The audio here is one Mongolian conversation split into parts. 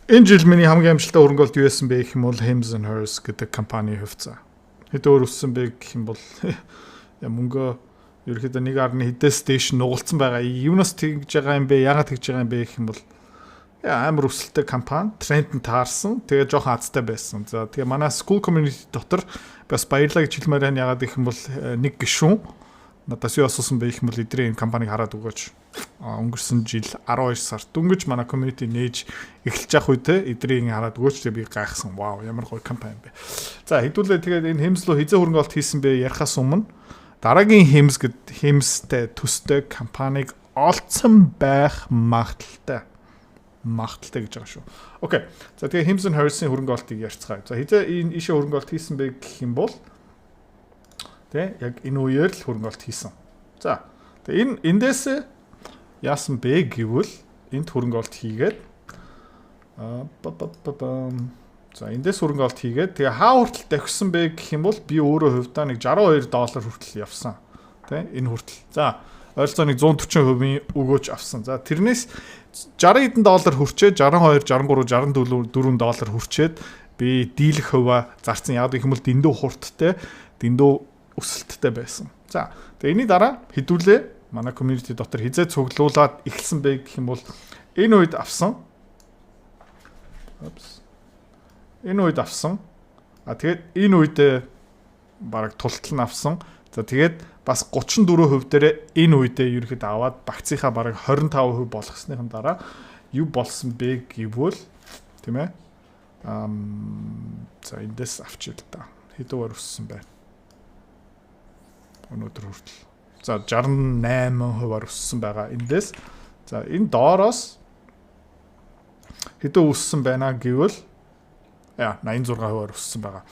Энэ жил миний хамгийн амжилттай хөрөнгөлт юу байсан бэ гэх юм бол Hims and Hers гэдэг компани хувьцаа. Хэд өөр өссөн бэ гэх юм бол мөнгө ерөөхдөө 1.1 хэдээс дээш нугалцсан байгаа. Юунаас тэгж байгаа юм бэ? Яагаад тэгж байгаа юм бэ гэх юм бол амар өсөлттэй компани, тренд нь таарсан. Тэгээ жоохон азтай байсан. За тэгээ манай school community дотор бас баярлалаа гэж хэлмээр байна. Яагаад гэх юм бол нэг гишүүн надаас юу асуусан бэ гэх юм бол эдрийн энэ компаниг хараад өгөөч. Өнгөрсөн жил 12 сард дөнгөж манай community нээж эхэлж явах үедээ эдрийн хараад өгөөч. Тэгээ би гайхсан. Вау, ямар гоё компани бэ. За хэдүүлээ тэгээд энэ Hims руу хизээ хөрөнгө олт хийсэн бэ ярихаас өмнө дараагийн Hims-тэй төстэй компаниг олцсон байх магадaltaй гэж байгаа шүү. Окей. За тэгээ Hims and Hers-ийн хөрөнгө олтыг ярьцгаая. За хизээ энэ ишээ хөрөнгө олт хийсэн бэ гэх юм бол тэ яг энэ үеэр л хөрөнгө олт хийсэн. За тэгээ эндээс яасан бэ гэвэл энд хөрөнгө олт хийгээд за эндээс хөрөнгө олт хийгээд тэгээ хаа хүртэл давхсан бэ гэх юм бол би өөрөө хувьдаа нэг $62 хүртэл явсан. Тэ энэ хүртэл. За ойролцоо нэг 140% өгөөж авсан. За тэрнээс $60 хүрчээд $62, $63, $64 хүрчээд би дийлэх хуваа зарцсан. Яг гэх юм бол дэндүү хурдтай, дэндүү өсөлттэй байсан. За тэгээ энэний дараа хэдүүлээ манай community дотор хизээ цуглуулад эхэлсэн бэ гэх юм бол энэ үед авсан. Энэ үед авсан. Тэгээд энэ үед бараг тултал нь авсан. За тэгээд бас 34% дээр энэ үедээ ерөөхдөө аваад багцынхаа бараг 25% болгосныхан дараа юу болсон бэ гэвэл тийм ээ. За эндээс авчил та. Хэдүүгээр өссөн байна. Өнөөдөр хүртэл. За 68% өссөн байгаа эндээс. За энэ доороос хэдүү өссөн байна гэвэл 86% өссөн байгаа.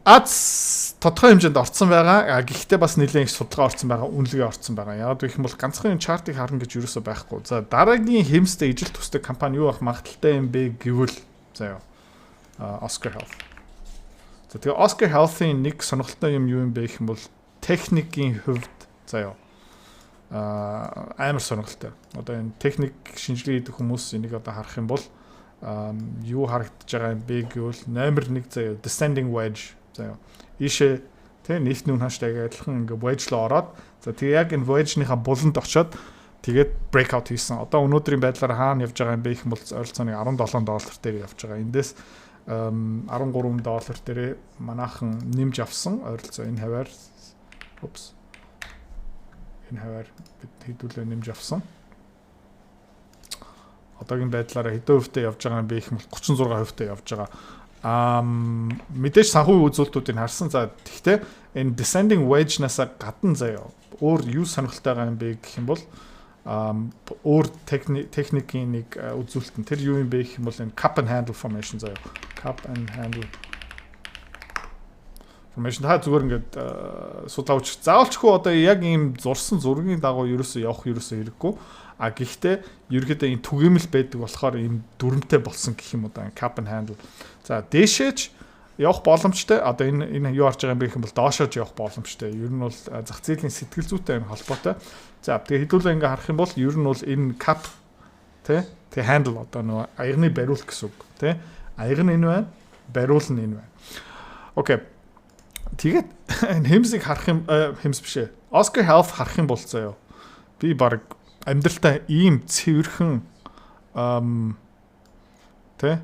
Аз тодорхой хэмжээнд орцсон байгаа. Гэхдээ бас нэлээд их судалгаа орцсон байгаа, үнэлгээ орцсон байгаа. Яг гэх юм бол ганцхан чартыг харна гэж юусоо байхгүй. За дараагийн Hims-тэй ижил төстэй компани юу авах магадaltaй юм бэ гэвэл заяа Oscar Health. За тэгээ Oscar Health-ийн нэг сонирхолтой юм юу юм бэ гэх юм бол техникийн хувьд заяа амар сонирхолтой. Одоо энэ техник шинжилгээ хийдэг хүмүүс энийг одоо харах юм бол юу харагдаж байгаа юм бэ гэвэл номер 1 заяа descending wedge заяа ийшээ тэ нийтний үн хааштай адилхан ингээ wedge руу ороод за тэгээ яг энэ wedge-ийнхаа буланд очоод тэгээд breakout хийсэн. Одоо өнөөдрийн байдлаар хаана явж байгаа юм бэ гэх юм бол ойролцоо $17 дээр явж байгаа. Эндээс $13 дээр манайхан нэмж авсан. Ойролцоо энэ хаваар энэ хаваар бид хэдүүлээ нэмж авсан. Одоогийн байдлаараа хэдэн хувьтай явж байгаа юм бэ гэх юм бол 36% явж байгаа. Мэдээж санхүүгийн үзүүлэлтүүдийг харсан. За тэгтээ энэ descending wedge-наас гадна заяа өөр юу сонирхолтой байгаа юм бэ гэх юм бол өөр техникийн нэг үзүүлэлт нь тэр юу юм бэ гэх юм бол энэ cup and handle formation заяа. Cup and handle formation та зүгээр ингээд судлаач заавалчгүй одоо яг ийм зурсан зургийн дагуу ерөөсөө явах ерөөсөө хэрэггүй. Гэхдээ ерөөдөө энэ түгээмэл байдаг болохоор ийм дүрмтэй болсон гэх юм уу да cup and handle. За дээшээч явах боломжтой. Одоо энэ юу харж байгаа юм бэ гэх юм бол доошооч явах боломжтой. Ер нь бол зах зээлийн сэтгэл зүйтэй энэ холбоотой. За тэгээ хэдүүлээ ингээ харах юм бол ер нь бол энэ cup тэ handle одоо нөгөө аягны бариул гэсэн үг тэ. Аяг нь энэ байна, бариул нь энэ байна. Окей. Тэгээд энэ Hims-ийг харах юм Hims бишээ. Oscar Health харах юм бол заяа. Би баг амьдралдаа ийм цэвэрхэн тэ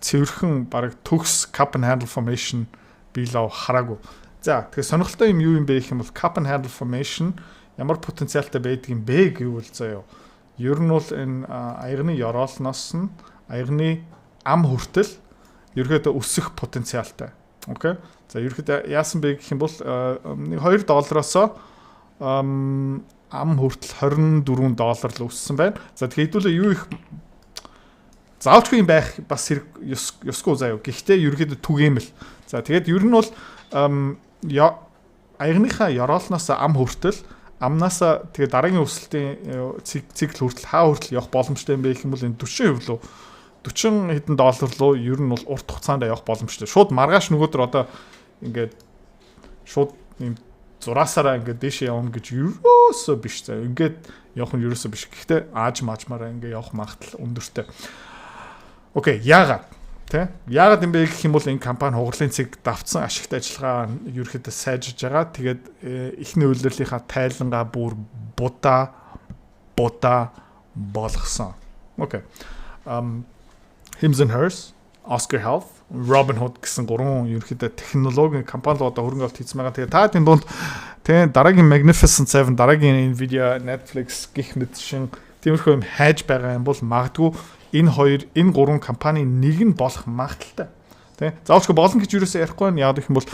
цэвэрхэн баг төгс cup and handle formation би лав хараагүй. За тэгээ сонирхолтой юм юу юм бэ гэх юм бол cup and handle formation ямар потенциалтай байдаг юм бэ гэвэл заяа. Ер нь бол энэ аягны ёроолноос нь аягны ам хүртэл ерөөдөө өсөх потенциалтай. Окей. За ерөөдөө яасан бэ гэх юм бол $2-оос ам хүртэл $24 л өссөн байна. За тэгэхээр хэдүүлээ юу их заавчгүй юм байх бас хэрэг ёсгүй заяа. Гэхдээ ерөөдөө түгээмэл. За тэгээд ер нь бол аягныхаа ёроолноос ам хүртэл амнаас тэгээд дараагийн өсөлтийн цикл хүртэл хаа хүртэл явах боломжтой юм бэ гэх юм бол энэ 40% лөө 40 хэдэн доллар лөө ер нь бол урт хугацаанд явах боломжтой. Шууд маргааш нөгөөдөр одоо ингээд шууд юм зураасаараа ингээд дээшээ явна гэж ерөөсөө биш заа. Ингээд явах нь ерөөсөө биш. Гэхдээ ааж маажмаараа ингээд явах магадлал өндөртэй. Окей, яагаад? Тэ? Яагаад юм бэ гэх юм бол энэ компани хугарлын цэг давцсан ашигт ажиллагаа ерөөхдөө сайжирж байгаа. Тэгээд эхний үйлдвэрлэлийнхаа тайлангаа бүр будаа болгосон. Окей. Hims & Hers, Oscar Health, Robinhood гэсэн гурван ерөөхдөө технологийн компани одоо хөрөнгө оруулалт хийсэн байгаа. Тэгээд та энэ дунд тэ дараагийн Magnificent 7, дараагийн Nvidia, Netflix гэх мэт шин тиймэрхүү юм хайж байгаа юм бол магадгүй энэ гурван компани нэг нь болох магадaltaй. Тэ? Заавчгүй болно гэж юусоо ярихгүй байна. Яг гэх юм бол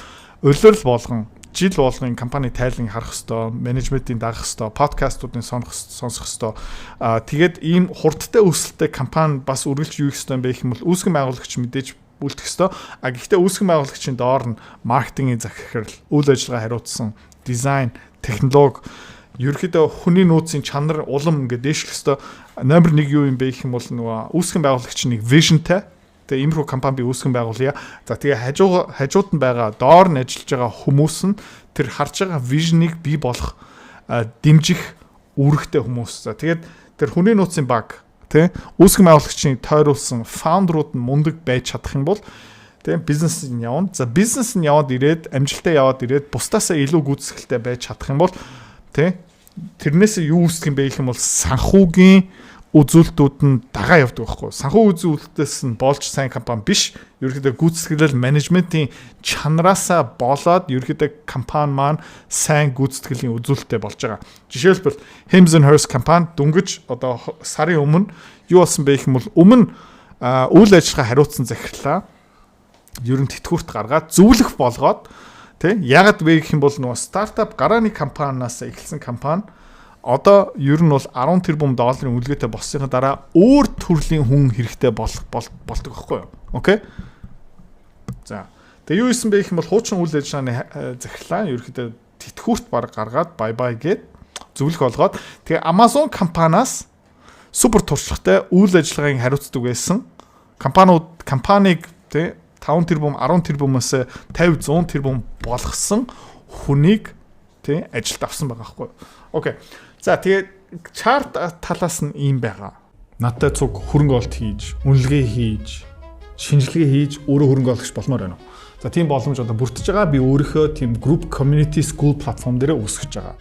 улирал болгон, жил болгон компани тайлан харах хэвээр, менежментийн дагах хэвээр, подкастуудын сонсох хэвээр. Тэгээд ийм хурдтай өсөлттэй компани бас үргэлж юу хийх хэвээр байх юм бол үүсгэн байгуулагч мэдээж үлдэх хэвээр. Гэхдээ үүсгэн байгуулагчийн доор нь маркетингийн захирал, үйл ажиллагаа хариуцсан, дизайн, технологи ерөөхдөө хүний нөөцийн чанар улам ингээд дээшлэх хэвээр. Номер 1 юу юм бэ гэх юм бол нөгөө үүсгэн байгуулагч нэг вижнтэй. Тэгээ иймэрхүү компани би үүсгэн байгуулъя. За тэгээ хажууд нь байгаа доор нь ажиллаж байгаа хүмүүс нь тэр харж байгаа вижнийг бий болох дэмжих үүрэгтэй хүмүүс. За тэгээд тэр хүний нөөцийн баг тий үүсгэн байгуулагчийн тойруулсан фаундерууд нь мундаг байж чадах юм бол тий бизнес нь явна. За бизнес нь яваад ирээд амжилттай яваад ирээд бусдаасаа илүү гүйцэтгэлтэй байж чадах юм бол тий тэрнээс юу үүсгэх юм бэ гэх юм бол санхүүгийн үзүүлэлтүүд нь дагаа явдаг байхгүй. Санхүү үзүүлэлтээс нь болж сайн компани биш. Ерөнхийдөө гүйцэтгэл менежментийн чанараасаа болоод ерөнхийдөө компани маань сайн гүйцэтгэлийн үзүүлэлттэй болж байгаа. Жишээлбэл Hims & Hers компани дөнгөж одоо сарын өмнө юу болсон бэ гэх юм бол өмнө үйл ажиллагаа хариуцсан захирлаа ерөн тэтгүүрт гаргаад зөвлөх болгоод тий ягаад вэ гэх юм бол нөгөө стартап гарааны компаниас эхэлсэн компани одоо ер нь бол 10 тэрбум долларын үнэлгээтэй болсныхаа дараа өөр төрлийн хүн хэрэгтэй болдог байхгүй юу? Окей. За. Тэгээ юу исэн бэ гэх юм бол хуучин үйл ажиллагааны захирлаа ерөөхдөө тэтгүүрт баг гаргаад бай гэд зөвлөх болгоод тэгээ Amazon компаниас супер туршлагатай үйл ажиллагааг хариуцдаг байсан компаниг тий 5 тэрбум 10 тэрбумаас 50 100 тэрбум болгосон хүнийг тий ажилд авсан байгаа байхгүй юу? Окей. За тэгээд чарт талаас нь ийм байгаа. Надтай цуг хөрөнгө оолт хийж, үнэлгээ хийж, шинжилгээ хийж өөрөө хөрөнгө оологч болмоор байна. За тийм боломж одоо бүрдэж байгаа. Би өөрийнхөө тийм group community school платформ дээр өсгөж байгаа.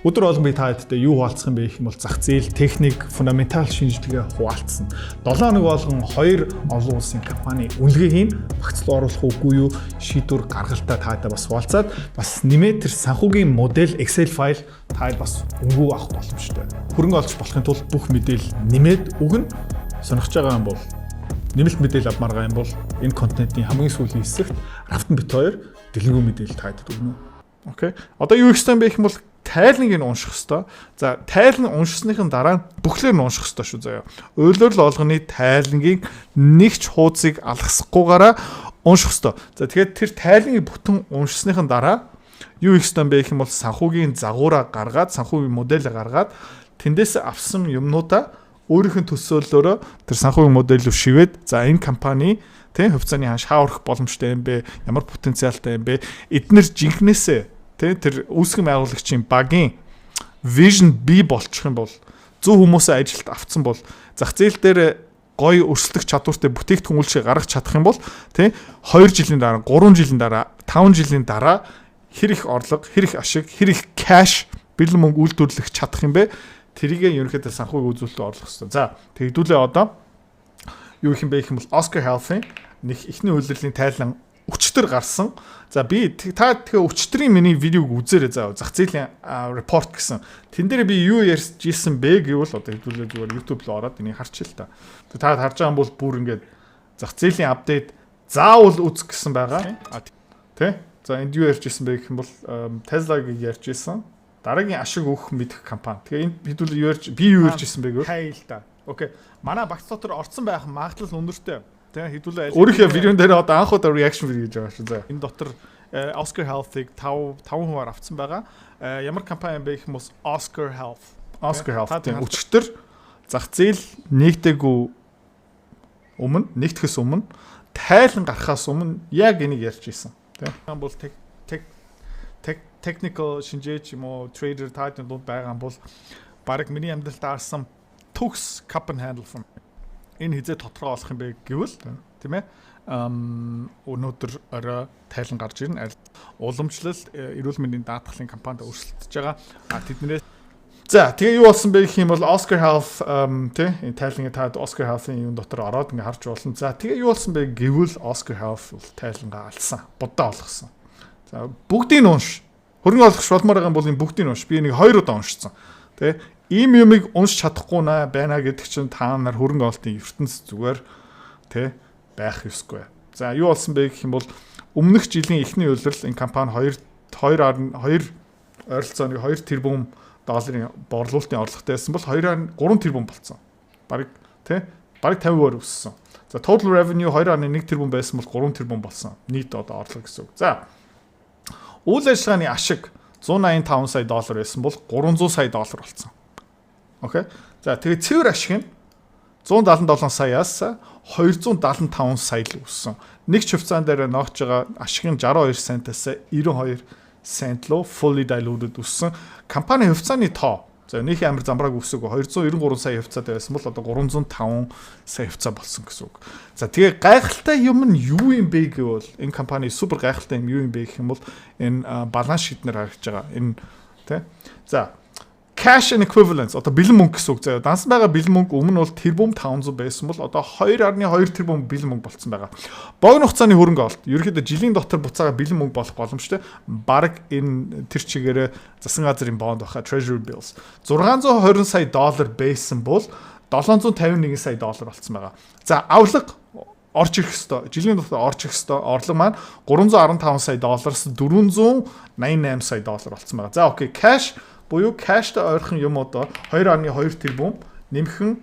Өдөр болгон би та хэдтэй юу хуваалцах юм бэ гэх юм бол зах зээл, техник, фундаментал шинжилгээ хуваалцсан. 7 хоног болгон 2 олон улсын компани үнэлгээ хийн, багцлал оруулах үгүй юу, шийдвэр гаргалтаа та хэдтэй бас хуваалцаад бас нэмээд тэр санхүүгийн модель Excel файл та бас өнгөө авах боломжтой. Хөрөнгө оолж болохын тулд бүх мэдээлэл нэмээд өгнө. Сонирхож байгаа юм бол нэмэлт мэдээлэл авмаар байгаа юм бол энэ контентын хамгийн сүүлийн хэсэгт Рафтан бит 2 дэлгэрэнгүй мэдээлэл та хэдтэй өгнө. Окей. Одоо юу ихсэн бэ гэх юм бол тайлныг нь унших хэвээр. За тайлан уншсныхын дараа бүхлээр нь унших хэвээр шүү заяа. Үйлдвэрлэл олгоны тайлангийг нэг ч хуудсыг алгасахгүйгаараа унших хэвээр. За тэгэхээр тэр тайланыг бүтэн уншсныхын дараа юу их хэвээр бэ гэх юм бол санхүүгийн загвараа гаргаад, санхүүгийн модельээ гаргаад тэндээс авсан юмнуудаа өөрийнх нь төсөөллөөрөө тэр санхүүгийн модель рүү шивээд за энэ компани тийм хувьцааны ханш хаурах боломжтой юм бэ? Ямар потенциалтай юм бэ? Эднэр жинхнээсээ тэр үүсгэн байгуулагчийн багийн vision бий болчих юм бол 100 хүмүүсээ ажилд авцсан бол зах зээл дээр гоё өрсөлдөх чадвартай бүтээгдэхүүн үйлчилгээ гаргах чадах юм бол тий 2 жилийн дараа 3 жилийн дараа 5 жилийн дараа хэр их орлого хэр их ашиг хэр их cash бэлэн мөнгө үйлдвэрлэх чадах юм бэ тэрийг ерөнхийдөө санхүүгийн үзүүлэлтэд оруулах хэрэгтэй. За тэгдүүлээ одоо юу их юм бэ гэх юм бол Oscar Health-ийн нэг ихний үйлдвэрлэлийн тайлан өчтөр гарсан. За би та тэгээ өчтөрийн миний видеог үзээрэй заа. Зах зээлийн report гэсэн. Тэн дээр би юу ярьж ийсэн бэ гэвэл одоо хэдүүлээ зүгээр YouTube руу ороод энийг харчих л та. Та харж байгаа юм бол бүр ингээд зах зээлийн апдейт заавал үзэх гэсэн байгаа. Тэ? За энд юу ярьж ийсэн бэ гэх юм бол Tesla-г ярьж ийсэн. Дараагийн ашиг өгөх мэдэх компани. Тэгээ энд хэдүүлээ юу ярьж ийсэн бэ гэвэл хай л да. Окей. Манай багц дотор орцсон байх магадлал өндөртэй. Тэ хэдүүлээ өөрийнхөө видеон дээр одоо анх удаа reaction video хийж байгаа шүү дээ. Энэ дотор Oscar Health-ыг 5 хувиар авсан байгаа. Ямар компани бэ гэх юм бол Oscar Health. Oscar Health тийм өчтөр зах зээл нэгдээгүү нэгдэхээс өмнө тайлан гарахаас өмнө яг энийг ярьж ийсэн. Тийм бол technical шинжээч юм уу trader title дунд байгаа юм бол баг миний амьдралд аарсан төгс cup and handle from энэ хизээ тодорхой болох юм бэ гэвэл тийм ээ өнөөдөр орой тайлан гарч ирнэ. Уламжлал эрүүл мэндийн даатгалын компанид өрсөлдөж байгаа. Тэднээс за тэгээ юу болсон бэ гэх юм бол Oscar Health тий энэ тайлангийн таад Oscar Health-ийн юм дотор ороод ингээ харж болно. За тэгээ юу болсон бэ гэвэл Oscar Health тайлангаа алсан. Будаа болгосон. За бүгдийг нь унш. Хөрөнгө оруулагч болмоор байгаа бол энэ бүгдийг нь унш. Би нэг 2 удаа уншсан. Тэ ийм юмыг унш чадахгүй байна гэдэг чинь та нар хөрөнгө оруулалтын ертөнц зүгээр тэ байх ёсгүй. За юу болсон бэ гэх юм бол өмнөх жилийн эхний улирал энэ компани 2.2 ойролцооныг 2 тэрбум долларын борлуулалтын орлоготой байсан бол 2.3 тэрбум болцсон. Бараг 50% өссөн. За total revenue 2.1 тэрбум байсан бол 3 тэрбум болсон. Нийт одоо орлого гэсэн үг. За үйл ажиллагааны ашиг 185 сая доллар байсан бол 300 сая доллар болсон. Окей. За тэгээд цэвэр ашиг нь 177 саяас 275 сая л өссөн. Нэг хувьцаан дээр ногч байгаа ашиг нь 62 центээс 92 цент руу fully diluted өссөн. Компани хувьцааны тоо за нэг амар замбрааг өсөг 293 сая хувьцаатай байсан бол одоо 305 сая хувьцаа болсон гэсэн үг. За тэгээ гайхалтай юм нь юу юм бэ гэвэл энэ компани супер гайхалтай юм юу юм бэ гэх юм бол энэ баланс шийднэр харагдаж байгаа. Энэ тий. За cash and equivalents одоо бэлэн мөнгө гэсэн үг заяа. Дансан байгаа бэлэн мөнгө өмнө бол тэрбум 500 байсан бол одоо 2.2 тэрбум бэлэн мөнгө болцсон байгаа. Богино хугацааны хөрөнгө оруулалт ерөнхийдөө жилийн дотор буцаага бэлэн мөнгө болох боломжтой. Бараг энэ тэр чигээрээ засан газрын бонд баха treasury bills 620 сая доллар байсан бол 751 сая доллар болцсон байгаа. За авлага орж ирэх ёстой. Жилийн дотор орж ирэх ёстой. Орлого маань 315 сая доллараас 488 сая доллар болцсон байгаа. За окей, cash буюу кэштэй ойрхон юм одоо 2.2 тэрбум нэмхэн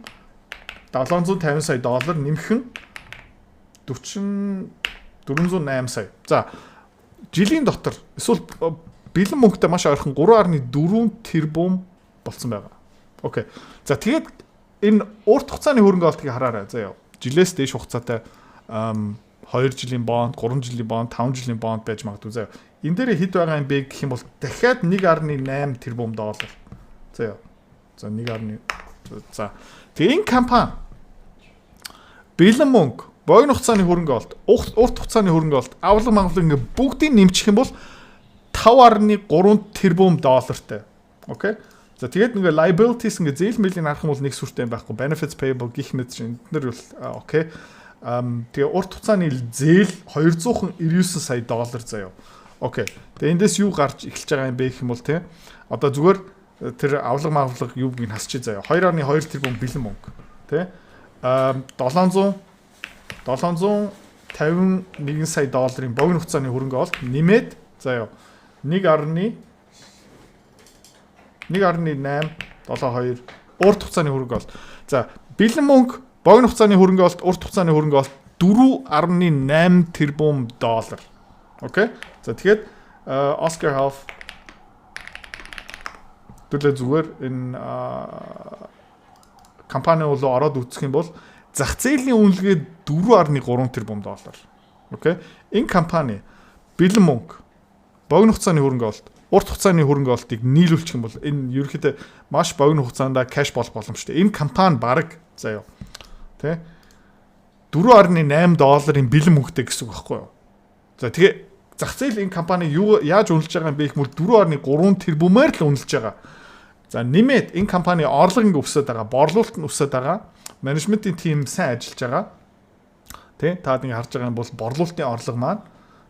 750 сая доллар нэмхэн 408 сая. За жилийн дотор эсвэл бэлэн мөнгөтэй маш ойрхон 3.4 тэрбум болцсон байгаа. Окей. За тэгээд энэ урт хугацааны хөрөнгө оруулалтыг хараарай. Заяа. Жилээс дээш хугацаатай 2 жилийн бонд, 3 жилийн бонд, 5 жилийн бонд байж магадгүй заяа. Энэ дээр хэд байгаа юм бэ гэх юм бол дахиад 1.8 тэрбум доллар. За яа. За 1.1. За. Тэгээ энэ компани бэлэн мөнгө, богино хугацааны хөрөнгө оруулалт, урт хугацааны хөрөнгө оруулалт, авлага мангал ингээ бүгдийг нэмчих юм бол 5.3 тэрбум доллартай. Окей. За тэгээд ингээ liabilities ингээ зээл мэлийн харах юм бол нэг сүртэй байхгүй. Benefits payable гэх мэт чинь эдгээр бол окей. Тэгээ урт хугацааны зээл 299 сая доллар заяа. Окей. Тэгээ эндээс юу гарч эхэлж байгаа юм бэ гэх юм бол тий. Одоо зүгээр тэр авлага мавлага юуг нь хасчих заяа. 2.2 тэрбум бэлэн мөнгө. Тий. 751 сая долларын богино хугацааны хөрөнгө оруулалт нэмээд заяа 1.872 урт хугацааны хөрөнгө оруулалт. За бэлэн мөнгө, богино хугацааны хөрөнгө оруулалт, урт хугацааны хөрөнгө оруулалт 4.8 тэрбум доллар. Окей. За тэгэхээр Oscar Health төлөө зүгээр энэ компани руу ороод үзэх юм бол зах зээлийн үнэлгээ 4.3 тэрбум доллар. Окей. Энэ компани бэлэн мөнгө, богино хугацааны хөрөнгө оруулалт, урт хугацааны хөрөнгө оруулалтыг нийлүүлчих юм бол энэ ерөнхийдөө маш богино хугацаанд кэш болох боломжтой. Энэ компани баг заяа. Тэ 4.8 долларын бэлэн мөнгөтэй гэсэн үг байхгүй юу? За тэгээ зах зээл энэ компани юу яаж үнэлж байгаа юм бэ гэх мэт 4.3 тэрбумаар л үнэлж байгаа. За нэмээд энэ компани орлого ингэ өсөд байгаа, борлуулалт нь өсөд байгаа. Менежментийн тим сайн ажиллаж байгаа. Тэ таад ингэ харж байгаа юм бол борлуулалтын орлого маань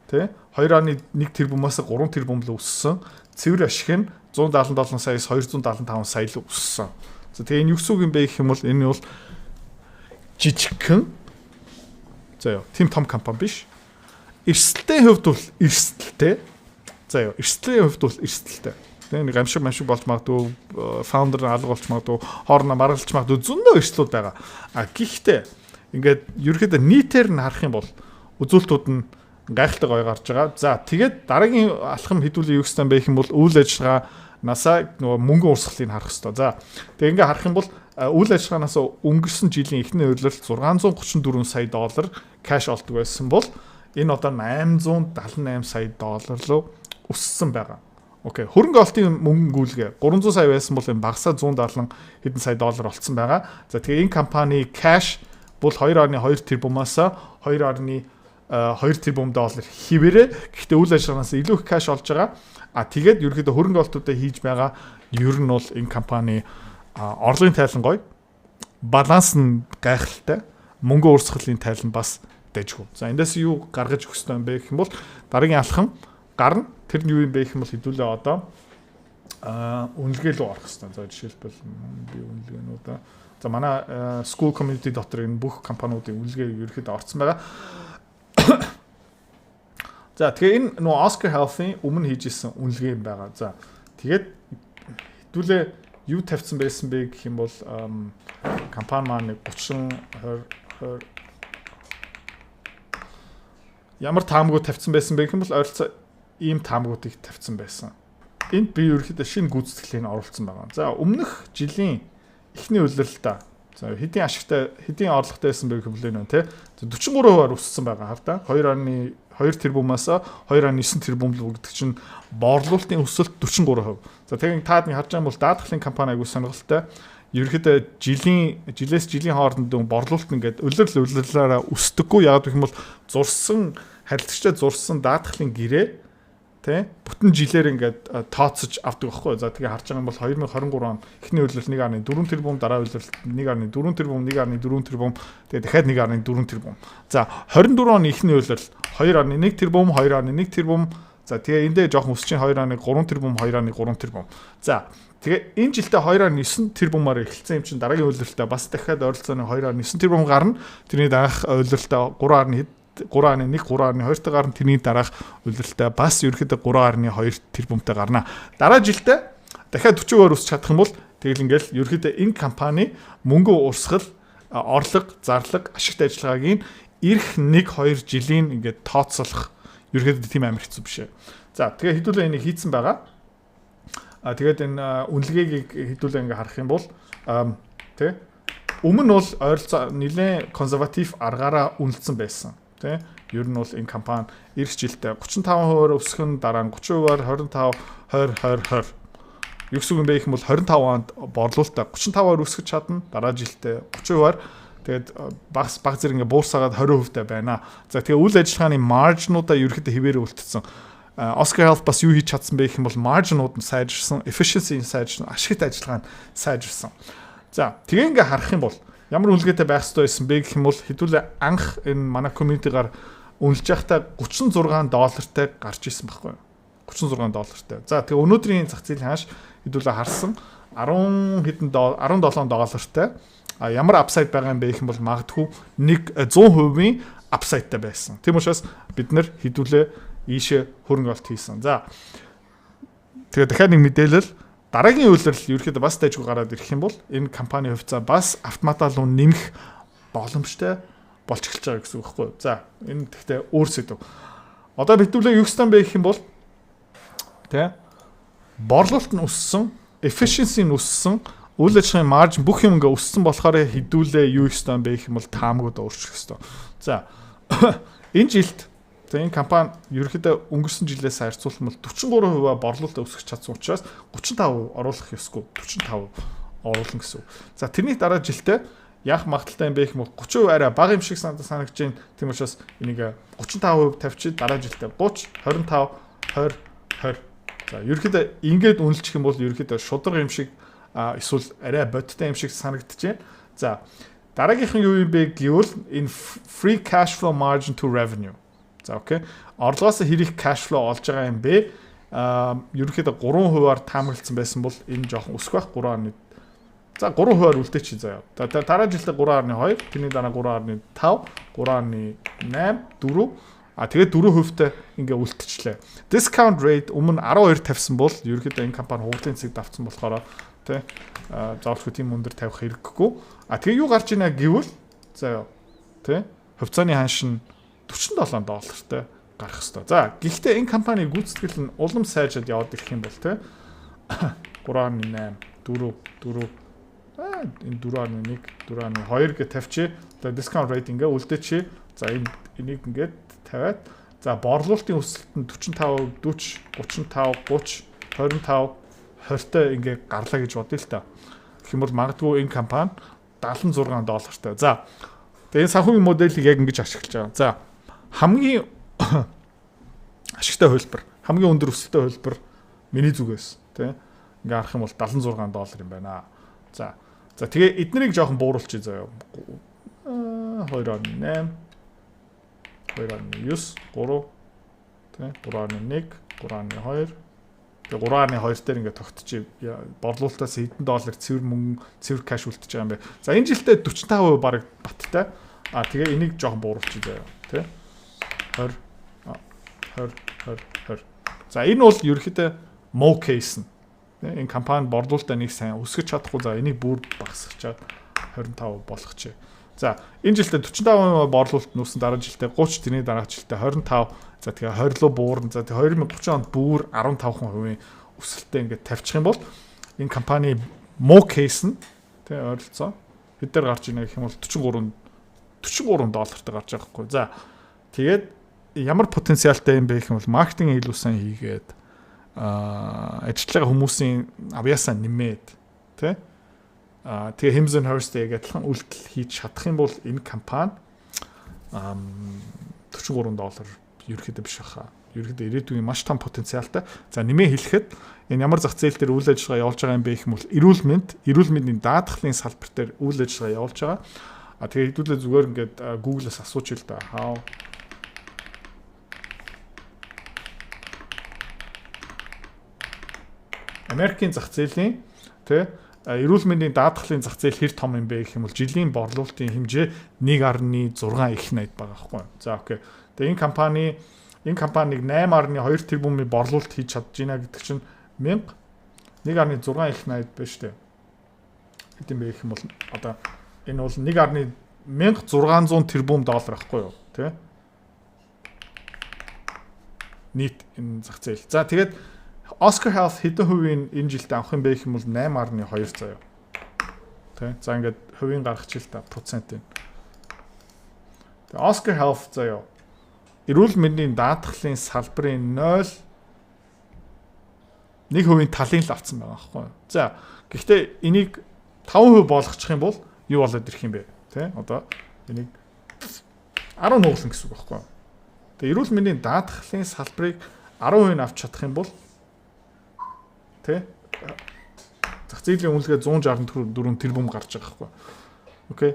тэ 2.1 тэрбумаас 3 тэрбум л өссөн. Цэвэр ашиг нь 177 саяас 275 сая л өссөн. За тэгээ энэ юу гэсэн үг юм бэ гэх юм бол энэ бол жижигхэн заяа тийм том компани биш. Эрсдэлтэй хувьд бол эрсдэлтэй. За яа, эрсдлийн хувьд бол эрсдэлтэй. Тэг нэг амшиг болж магадгүй, фаундер алга болж магадгүй, хоорно маргалж магадгүй зөндөө эрсдлүүд байгаа. Гэхдээ ингээд ерөөхдөө нийтээр нь харах юм бол үзүүлэлтүүд нь гайхалтай гоё гарч байгаа. За тэгээд дараагийн алхам хэдүүлээ юу гэсэн бэ гэх юм бол үйл ажиллагаанасаа нөгөө мөнгө урсгалыг харах хэрэгтэй. За тэгээд ингээд харах юм бол үйл ажиллагаанаас өнгөрсөн жилийн эхний улиралд 634 сая доллар кэш олдог байсан бол энэ одоо 878 сая доллар руу өссөн байгаа. Окей. Хөрөнгө оруулалтын мөнгө гүйлгээ 300 сая байсан бол энэ багасаа 170 хэдэн сая доллар олцсон байгаа. За тэгээ энэ компани кэш бол 2.2 тэрбумаас 2.2 тэрбум доллар хിവэрэ. Гэхдээ үйл ажиллагаанаас илүү их кэш олж байгаа. Тэгээд ерөөхдөө хөрөнгө оруулалтуудаа хийж байгаа ер нь бол энэ компани орлогын тайлан гоё. Баланс нь гайхалтай. Мөнгө уурсгалын тайлан бас дэжгүй. За эндээс юу гаргаж өгөх ёстой юм бэ гэх юм бол дараагийн алхам гарна. Тэр нь юу юм бэ гэх юм бол хэдүүлээ одоо үнэлгээ рүү орох ёстой. За жишээлбэл би үнэлгээнүүдээ за манай school community дотор энэ бүх компаниудын үнэлгээ ерөөхдөө орсон байгаа. За тэгээ энэ нөө Oscar Health-ийн өмнө хийж исэн үнэлгээ юм байгаа. За тэгээд хэдүүлээ юу тавьсан байсан бэ гэх юм бол компани маань 30 20 ямар таамагууд тавьсан байсан бэ гэх юм бол ойролцоо ийм таамагуудыг тавьсан байсан. Энд би ерөөхдөө шинэ гүйцэтгэлийг оруулсан байгаа. За өмнөх жилийн эхний улирлалтаа за хэдийн ашигтай хэдийн орлоготой байсан бэ гэх юм бэ те 43% өссөн байгаа хавта 2.2 тэрбумаас 2.9 тэрбум л үргэлж чинь борлуулалтын өсөлт 43%. За тэгээд таад харж байгаа бол даатгалын компани аягүй сонирхолтой. Ерөөхдөө жилээс жилийн хооронд борлуулалт ингээд улирлаараа өсдөггүй. Яг гэх юм бол харилцагчтай зурсан даатгалын гэрээ тэ бүтэн жилээр ингээд тооцож авдаг байхгүй. За тэгээ харж байгаа юм бол 2023 он эхний улирлал 1.4 тэрбум, дараа улирлал 1.4 тэрбум, 1.4 тэрбум, тэгээ дахиад 1.4 тэрбум. За 24 оны эхний улирлал 2.1 тэрбум, 2.1 тэрбум. За тэгээ эндээ жоохон өсч чинь 2.3 тэрбум, 2.3 тэрбум. За тэгээ энэ жилдээ 2.9 тэрбумаар эхэлсэн юм чинь дараагийн улирлалтаа бас дахиад ойролцоогоор 2.9 тэрбум гарна. Тэрний дараах улирлалтаа 3.1 3.2 та гарна. Тэрний дараах улирлалтаа бас ерөөхдөө 3.2 тэрбумтай гарна. Дараа жилдээ дахиад 40% өсч чадах юм бол тэгэл ингээл ерөөхдөө энэ компани мөнгө урсгал, орлого, зарлага, ашигт ажиллагаагийн ирэх 1-2 жилийн ингээд тооцоолох ерөөхдөө тийм амар хэцүү биш ээ. За тэгээ хэдүүлээ энийг хийцэн байгаа. Тэгээд энэ үнэлгээг хэдүүлээ ингээ харах юм бол тий өмнө нь бол ойролцоо нэлээд консерватив аргаараа үнэлсэн байсан. Тэ ер нь бол энэ компани эх жилдээ 35% өсөх нь дараа нь 30%-аар 25 20 20 юу гэсэн юм бэ гэх юм бол 25 онд борлуулалтаа 35%-аар өсгөж чадна. Дараа жилдээ 30%-аар тэгээд баг зэрэг ингээ буурсаагаад 20%-тай байна. За тэгээ үйл ажиллагааны маржнуудаа ерөөхдөө хэвээрээ үлдсэн. Oscar Health бас юу хийж чадсан бэ гэх юм бол маржнууд нь сайжирсан, efficiency нь сайжирсан, ашигт ажиллагаа нь сайжирсан. За тэгээ ингээ харах юм бол ямар үнэлгээтэй байх ёстой байсан бэ гэх юм бол хэдүүлээ анх энэ манай community-гаар үнэлж байхдаа $36 гарч исэн байхгүй юу? $36. За тэгээ өнөөдрийн зах зээлийн хааш хэдүүлээ харсан 17 $. Ямар апсайд байгаа юм бэ гэх юм бол магадгүй 100%-ийн апсайдтай байсан. Тийм учраас бид нэр хэдүүлээ ийшээ хөрөнгө оруулалт хийсэн. За тэгээ дахиад нэг мэдээлэл дараагийн үйлрэл ерөөхдөө бас дайггүй гараад ирэх юм бол энэ компани хувьцаа бас автоматал нэмэх боломжтой болж эхэлж байгаа гэсэн үг байхгүй юу? За энэ гэхдээ өөр сэдв. Одоо хэдүүлээ юу гэсэн бэ гэх юм бол тэ борлуулалт нь өссөн, efficiency нь өссөн, үйл ажиллагааны маржин бүх юм ингээ өссөн болохоор хэдүүлээ юу гэсэн бэ гэх юм бол таамагууд өөрчлөх ёстой. За энэ жилд энэ компани ерөөхдөө өнгөрсөн жилээс харьцуулах юм бол 43% борлуулалт өсгөх чадсан учраас 35% оруулах ёсгүй 45% оруулна гэсэн. За тэрний дараа жилдээ яах магадaltaй юм бэ гэх юм бол 30% арай бага юм шиг санагдаж байна. Тийм учраас энийг 35% тавьчих дараа жилдээ 30 25 20 20. За ерөөхдөө ингээд үнэлчих юм бол ерөөхдөө шудраг юм шиг эсвэл арай бодиттой юм шиг санагдаж байна. За дараагийнх нь юу юм бэ гэвэл энэ free cash flow margin to revenue. За окей. Орлогоос хэрэг cash flow олж байгаа юм бэ? Ерөнхийдөө 3%-аар таамаглалцсан байсан бол энэ жоохон өсөх байх 3.1. За 3%-аар үлдээчих заяа. Дараа жилдээ 3.2, тэрний дараа 3.5, 3.8, 4. Тэгээд 4%-тай ингээ үлдчихлээ. Discount rate өмнө 12 тавьсан бол ерөнхийдөө энэ компани хугацааны цэгт авсан болохоор тий заавалчгүй тийм өндөр тавих хэрэггүй. Тэгээ юу гарч ийнэ гэвэл заяа тий хувьцааны ханш нь $47 гарах хэвээр. За гэхдээ энэ компани гүйцэтгэл нь улам сайжраад яваад ирэх юм бол те 3.8 4 энэ 4.1 4.2 гэж тавьчих. За discount rate ингээ үлдээчих. За энийг ингээд тавиад за борлуулалтын өсөлт нь 45 40 35 30 25 20-тай ингээ гарлаа гэж бодъё л та. Гэх юм бол магадгүй энэ компани $76. За Тэгээ энэ санхүүгийн модельийг яг ингэж ашиглаж байгаа. За хамгийн ашигтай хөлбөр, хамгийн өндөр өсөлттэй хөлбөр миний зүгээс тий. Ингээ харах юм бол $76 юм байна. За тэгээ эднэрийг жоохон бууруулчих заяа. 2.8 2.9 3 тий 3.1 3.2 тэгээ 3.2 дээр ингээ тогтчих борлуулалтаас хэдэн доллар цэвэр кэш үлдчихэж байгаа юм бэ. За энэ жилдээ 45% бараг баттай. Тэгээ энийг жоохон бууруулчих заяа тий 20. За энэ бол ерөөхдөө mo case нь. Энэ компани борлуулалтаа нэг сайн өсгөж чадахгүй. За энийг бүр багасгачаад 25 болгочих. За энэ жилдээ 45% борлуулалт нүүсэн, дараа жилдээ 30, тэрний дараа жилдээ 25. За тэгээ 20 руу буурна. За тэгээ 2030 онд бүр 15% өсөлттэй ингээд тавьчих юм бол энэ компани mo case нь тэгээ ойролцоо хэд дээр гарч ийнэ гэх юм бол $43 гарч байгаа хгүй. За тэгээд ямар потенциалтай юм бэ гэх юм бол маркетинг илүү сайн хийгээд ажиллагаа хүмүүсийн авьяасаа нэмээд тий тэгээ Hims & Hers-тэй адилхан үйлдэл хийж чадах юм бол энэ компани $43 ерөөхдөө биш баха. Ерөөхдөө ирээдүйн маш том потенциалтай. За нэмээ хэлэхэд энэ ямар зах зээл дээр үйл ажиллагаа явуулж байгаа юм бэ гэх юм бол эрүүл мэндийн даатгалын салбар дээр үйл ажиллагаа явуулж байгаа. Тэгээ хэдүүлээ зүгээр ингээд Google-аас асууж ил да. Америкийн зах зээлийн тэ эрүүл мэндийн даатгалын зах зээл хэр том юм бэ гэх юм бол жилийн борлуулалтын хэмжээ 1.6 их найд байгаа байхгүй. За окей. Тэгээ энэ компаниг 8.2 тэрбумын борлуулалт хийж чадж байна гэдэг чинь 1.6 их найд байна шүү дээ. Хэд юм бэ гэх юм бол одоо энэ бол 1.1600 тэрбум доллар ахгүй юу тий? Нийт энэ зах зээл. За тэгээд Oscar Health хэдэн хувийн энэ жилд авах юм бэ гэх юм бол 8.2 заяа. Тэ. За ингээд хувийн гаргах жил та процент энэ. Тэгээ Oscar Health заяа. Эрүүл мэндийн даатгалын салбарын 0.1% талын л авсан байгаа байхгүй юу. За гэхдээ энийг 5% болгочих юм бол юу болоод ирэх юм бэ? Тэ. Одоо энийг 10 нуглан гэсэн үг байхгүй юу. Тэгээ эрүүл мэндийн даатгалын салбарыг 10% авч чадах юм бол тэ зах зээлийн үнэлгээ 164 тэрбум гарч байгаа байхгүй. Окей.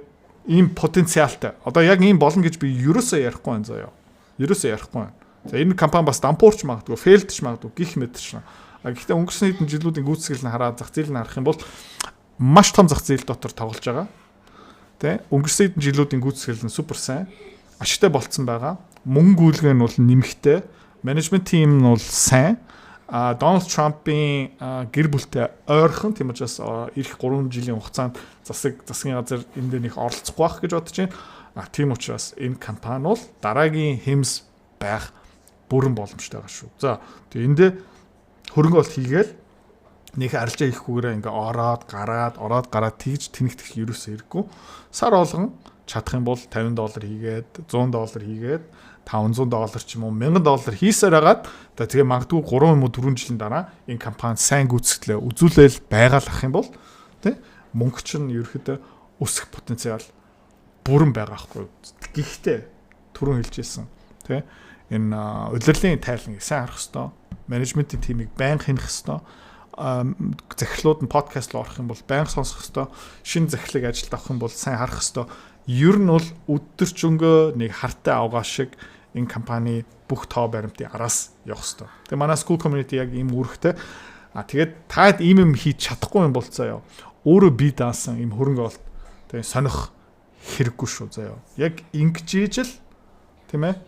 Ийм потенциалтай. Одоо яг ийм болно гэж би ерөөсөө ярихгүй байна заяа. Ерөөсөө ярихгүй байна. За энэ компани бас дампуурч магадгүй, фейлдч магадгүй гих мэдэрч байна. Гэхдээ өнгөрсөн хэдэн жилүүдийн гүйцэтгэлийг хараад зах зээлийг харах юм бол маш том зах зээл дотор тоглож байгаа. Тэ өнгөрсөн хэдэн жилүүдийн гүйцэтгэл нь супер сайн. Ашигтай болцсон байгаа. Мөнгө гүйлгээ нь бол нэмэгтэй. Менежмент тим нь бол сайн. Дональд Трампын гэр бүлтэй ойрхон тийм учраас ирэх 3 жилийн хугацаанд засгийн газар энэ дээр нэг оролцохгүй байх гэж бодож байна. Тийм учраас энэ компани бол дараагийн Hims байх бүрэн боломжтой байгаа шүү. За тэгээ эндээ хөрөнгө олт хийгээл нэг арилжаа хийхгүйгээр ингээ ороод гараад тэгж тэнэгдэх ерөөсөө хэрэггүй. Сар болгон чадах юм бол $50 хийгээд $100 хийгээд $500 ч юм уу $1000 хийсээр хагаад тэгээ магадгүй 3 юм уу 4 жилийн дараа энэ компани сайн гүйцэтгэлээ үзүүлэл байгаалах юм бол тий мөнгө чинь ерөөхдөө өсөх потенциал бүрэн байгаа хгүй. Гэхдээ түрүүн хэлжсэн тий энэ удирдлагын тайланыг сайн харах хэрэгтэй. Менежментийн тимийг байнга хянах хэрэгтэй. Захирлууд нь подкаст руу орох юм бол байнга сонсох хэрэгтэй. Шинэ захирлыг ажилд авах юм бол сайн харах хэрэгтэй. Ер нь бол өдөржингөө нэг хартай авгаа шиг энэ компани бүх тоо баримтын араас явах хэрэгтэй. Тэгээ манай school community яг ийм үүрэгтэй. Тэгээд таад ийм юм хийж чадахгүй юм бол заяа. Өөрөө бие даасан ийм хөрөнгө олт тэгээ сонирх хэрэггүй шүү заяа. Яг ингэж ижил тийм ээ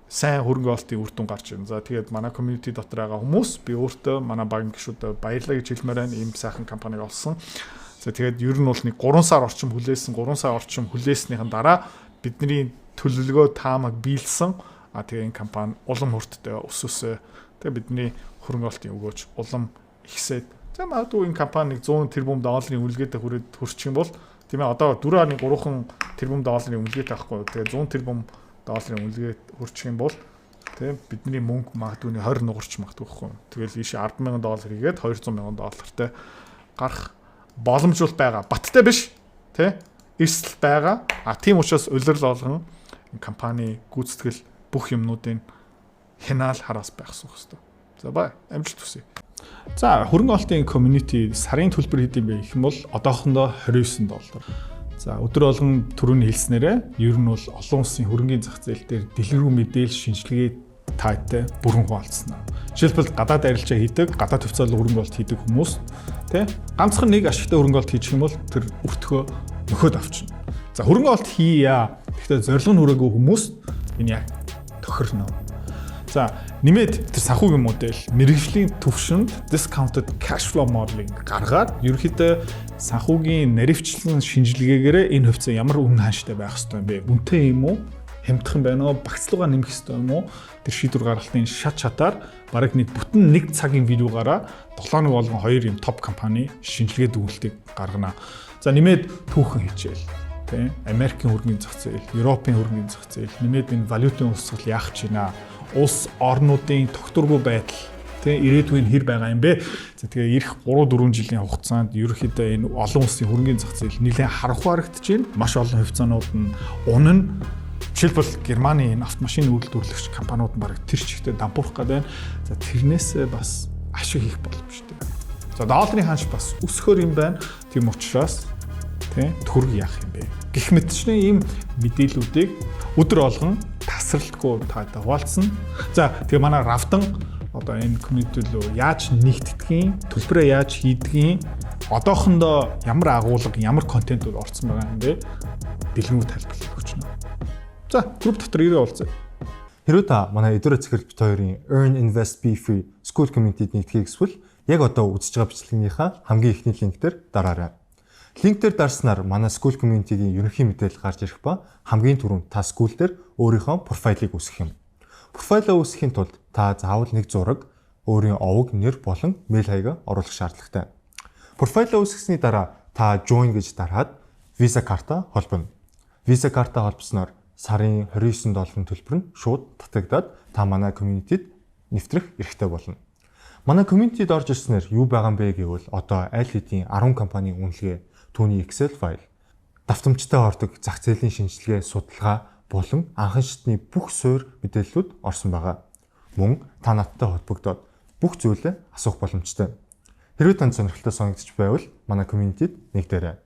сайн хөрөнгө олтын үр дүн гарч ирнэ. За тэгээд манай community дотор байгаа хүмүүс би өөртөө манай багийн гишүүдэд баярлалаа гэж хэлмээр байна. Ийм сайхан компаниг олсон. За тэгээд ер нь бол нэг 3 сар орчим хүлээснийхэн дараа бидний төлөвлөгөө таамаг биелсэн. Тэгээ энэ компани улам хүрттэй өсөөсөө тэгээ бидний хөрөнгө олтын өгөөж улам ихсээд за магадгүй энэ компани 100 тэрбум долларын үнэлгээтэй хүрчих юм бол тийм ээ одоо 4.3 тэрбум долларын үнэлгээтэй байхгүй. Тэгээ 100 тэрбум долларын үнэлгээд хүрчих юм бол тийм бидний мөнгө магадгүй 20 нугарч магадгүй байхгүй. Тэгэл ийшээ $10,000 хийгээд $200,000 гарах боломжтой байгаа. Баттай биш тий. эрсдэл байгаа. Тийм учраас улирал олгон компани гүйцэтгэл бүх юмнуудыг хянаал хараас байхсах хэрэгтэй. За бай амжилт хүсье. За хөрөнгө оолтын community сарын төлбөр хэд юм бэ гэх юм бол одоохондоо $29. За өдөр болгон түрүүний хэлснээрээ ер нь бол олон улсын хөрөнгийн зах зээл дээр дэлгэрүү мэдээлэл шинжилгээ таатай бүрэн хуваалцсан. Жишээлбэл гадаад арилжаа хийдэг, гадаад хөвцөөл хөрөнгө оолт хийдэг хүмүүс тий ганцхан нэг ашигтай хөрөнгө оолт хийчих юм бол тэр өртгөө нөхөд авчна. За хөрөнгө оолт хийя. Гэхдээ зорилго нь хүрээгүй хүмүүс энэ яг тохирно. За нэмээд тэр санхүүгийн модель мэргэжлийн төвшөнд discounted cash flow modeling гаргаад ерөнхийдөө санхүүгийн наривчлан шинжилгээгээр энэ хөвцөө ямар үнэ хааштай байх ёстой юм бэ? Үнэтэй юм уу? Хямдхан байна уу? Багцлуугаа нэмэх ёстой юм уу? Тэр шийдвэр гаргалтын шат шатаар бараг нэг бүтэн нэг цагийн видеогаараа 7 нэг болгон 2 юм топ компани шинжилгээ дүгнэлтийг гаргана. За нэмээд түүхэн хичээл тий Америкийн хөрөнгөний зах зээл, Европын хөрөнгөний зах зээл, нэмээд энэ валютын өсгөл яах гэж байна? Улс орнуудын тогтворгүй байдал тий ирээдүйн хэр байгаа юм бэ? За тэгээ ирэх 3-4 жилийн хугацаанд ерөнхийдөө энэ олон улсын хөрөнгөний зах зээл нэлээд харанхуй харагдаж байна. Маш олон хувьцаанууд нь унана. Жишээлбэл Германы энэ автомашины үйлдвэрлэгч компаниуд нь бараг тэр чигтээ дампуурах гэдэг байна. За тэрнээсээ бас ашиг хийх боломжтой. За долларын ханш бас өсөхөр юм байна. Тийм учраас тий төгрөг яах юм бэ? Гэх мэтчний ийм мэдээллүүдийг өдөр болгон тасралтгүй таатай хуваалцсан. За тэгээ манай Равдан одоо энэ community руу яаж нэгтгэдгийг, төлбөрөө яаж хийдгийг, одоохондоо ямар агуулга, ямар контентууд орсон байгаа юм бэ? Дэлгэрэнгүй тайлбарлаж өгч байна. За групп дотор ирээ уулзъя. Хэрвээ та манай Эдүрэ Цэхэр бит хоёрын Earn Invest Be Free School Community-д нэгтгэхийг хүсвэл яг одоо үзэж байгаа бичлэгийнхаа хамгийн ихний линк дээр дараарай. Линк дээр дарснаар манай School Community-гийн ерөнхий мэдээлэл гарч ирэх ба хамгийн түрүүнд та school дээр өөрийнхөө профайлыг үүсгэх юм. Профайлаа үүсгэхийн тулд та заавал нэг зураг, өөрийн овог, нэр болон мэйл хаягаа оруулах шаардлагатай. Профайлаа үүсгэсний дараа та join гэж дараад Visa карта холбоно. Visa карта холбосноор сарын $29 төлбөр нь шууд татагдаад та манай community-д нэвтрэх эрхтэй болно. Манай community-д орж ирснээр юу байгаа юм бэ гэвэл одоо аль хэдийн 10 компанийн үнэлгээ, түүний Excel файл, давтамжтай ордог зах зээлийн шинжилгээ, судалгаа болон анхан шатны бүх суурь мэдээллүүд орсон байгаа. Мөн та надтай холбогдоод бүх зүйлээ асуух боломжтой. Хэрвээ танд сонирхолтой санагдчих байвал манай community-д нэгдээрэй.